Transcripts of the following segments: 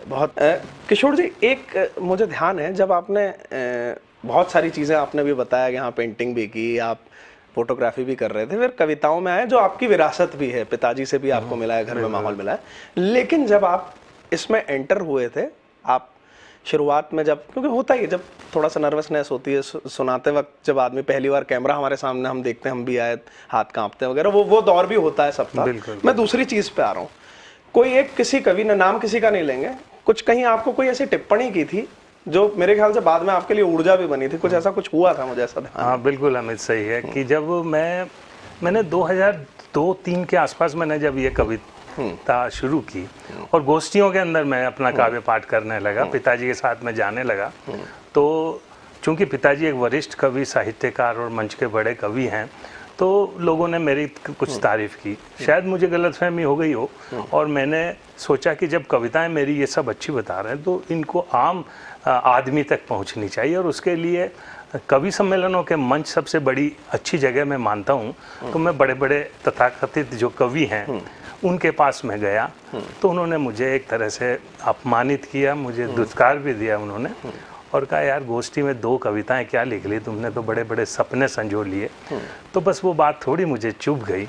बहुत किशोर जी, एक मुझे ध्यान है, जब आपने बहुत सारी चीज़ें आपने भी बताया कि हाँ पेंटिंग भी की, आप फोटोग्राफी भी कर रहे थे, फिर कविताओं में आए जो आपकी विरासत भी है, पिताजी से भी आपको मिला है, घर में माहौल मिला है। लेकिन जब आप इसमें एंटर हुए थे, आप शुरुआत में जब, क्योंकि होता ही है जब थोड़ा सा नर्वसनेस होती है सुनाते वक्त, जब आदमी पहली बार कैमरा हमारे सामने हम देखते हैं, हम भी आए, हाथ कांपते हैं वगैरह, वो दौर भी होता है सबका। मैं दूसरी चीज़ पे आ रहा हूँ। कोई एक किसी कवि ने, नाम किसी का नहीं लेंगे, कुछ कहीं आपको कोई ऐसी टिप्पणी की थी जो मेरे ख्याल से बाद में आपके लिए ऊर्जा भी बनी थी, कुछ ऐसा कुछ हुआ था, मुझे ऐसा ध्यान है। हाँ बिल्कुल अमित, सही है कि जब मैंने 2002-03 के आसपास मैंने जब ये कविता शुरू की और गोष्ठियों के अंदर मैं अपना काव्य पाठ करने लगा, पिताजी के साथ में जाने लगा, तो चूंकि पिताजी एक वरिष्ठ कवि, साहित्यकार और मंच के बड़े कवि हैं, तो लोगों ने मेरी कुछ तारीफ की। शायद मुझे गलतफहमी हो गई हो और मैंने सोचा कि जब कविताएं मेरी ये सब अच्छी बता रहे हैं तो इनको आम आदमी तक पहुंचनी चाहिए, और उसके लिए कवि सम्मेलनों के मंच सबसे बड़ी अच्छी जगह मैं मानता हूं। तो मैं बड़े बड़े तथाकथित जो कवि हैं उनके पास में गया, तो उन्होंने मुझे एक तरह से अपमानित किया, मुझे दुत्कार भी दिया उन्होंने, और कहा यार गोष्ठी में 2 कविताएं क्या लिख ली तुमने, तो बड़े बड़े सपने संजो लिए। तो बस वो बात थोड़ी मुझे चुभ गई,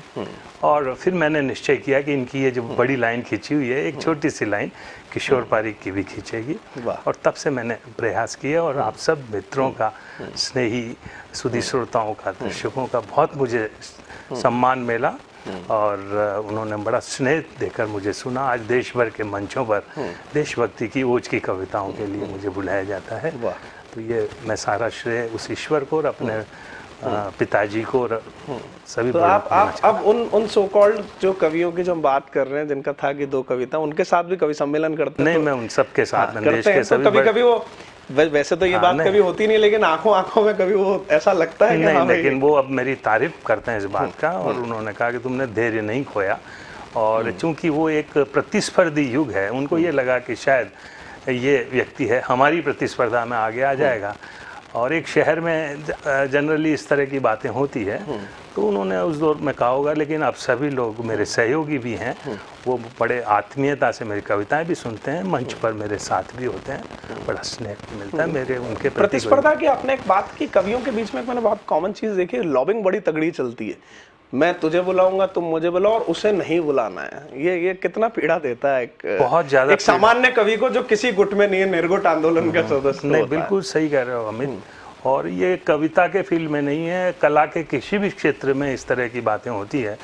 और फिर मैंने निश्चय किया कि इनकी ये जो बड़ी लाइन खींची हुई है, एक छोटी सी लाइन किशोर पारिक की भी खींचेगी। और तब से मैंने प्रयास किया, और आप सब मित्रों का, स्नेही सुधी श्रोताओं का, दर्शकों का बहुत मुझे सम्मान मिला, और उन्होंने बड़ा स्नेह देकर मुझे सुना। आज देश भर के मंचों पर देशभक्ति की ओज की कविताओं के लिए मुझे बुलाया जाता है। तो ये मैं सारा श्रेय उस ईश्वर को और अपने पिताजी को और सभी। तो आप अब उन सो कॉल्ड जो कवियों की जो हम बात कर रहे हैं, जिनका था कि 2 कविता, उनके साथ भी कवि सम्मेलन करते हैं? नहीं, मैं उन सब के साथ देश के सभी। कभी कभी वो, वैसे तो ये बात कभी होती नहीं, लेकिन आंखों में कभी वो ऐसा लगता है कि नहीं, लेकिन वो अब मेरी तारीफ करते हैं इस बात का, और उन्होंने कहा कि तुमने धैर्य नहीं खोया। और चूंकि वो एक प्रतिस्पर्धी युग है, उनको ये लगा कि शायद ये व्यक्ति है हमारी प्रतिस्पर्धा में आगे आ जाएगा, और एक शहर में जनरली इस तरह की बातें होती है, तो उन्होंने उस दौर में कहा होगा। लेकिन अब सभी लोग मेरे सहयोगी भी हैं, वो बड़े आत्मीयता से मेरी कविताएं भी सुनते हैं, मंच पर मेरे साथ भी होते हैं, बड़ा स्नेह मिलता है मेरे उनके प्रति। प्रतिस्पर्धा की आपने एक बात की, कवियों के बीच में मैंने बहुत कॉमन चीज देखी है, लॉबिंग बड़ी तगड़ी चलती है। मैं तुझे बुलाऊंगा, तुम मुझे बुलाओ, और उसे नहीं बुलाना है। ये कितना पीड़ा देता है एक बहुत ज्यादा, एक सामान्य कवि को जो किसी गुट में नहीं है, निर्गुट आंदोलन का सदस्य। नहीं, बिल्कुल सही कह रहे हो अमित, और ये कविता के फील्ड में नहीं है, कला के किसी भी क्षेत्र में इस तरह की बातें होती है।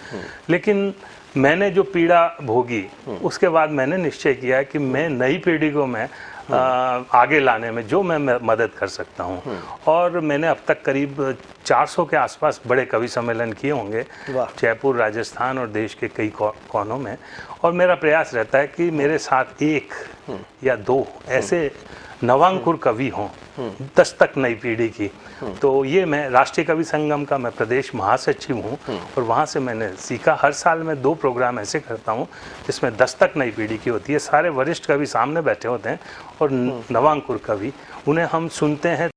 लेकिन मैंने जो पीड़ा भोगी, उसके बाद मैंने निश्चय किया कि मैं नई पीढ़ी को मैं आगे लाने में जो मैं मदद कर सकता हूं, और मैंने अब तक करीब 400 के आसपास बड़े कवि सम्मेलन किए होंगे, जयपुर, राजस्थान और देश के कई कोनों में। और मेरा प्रयास रहता है कि मेरे साथ 1 या 2 ऐसे नवांकुर कवि हों, दस्तक नई पीढ़ी की। तो ये मैं राष्ट्रीय कवि संगम का मैं प्रदेश महासचिव हूँ, और वहाँ से मैंने सीखा। हर साल मैं 2 प्रोग्राम ऐसे करता हूँ जिसमें दस्तक नई पीढ़ी की होती है। सारे वरिष्ठ कवि सामने बैठे होते हैं और नवांकुर कवि, उन्हें हम सुनते हैं।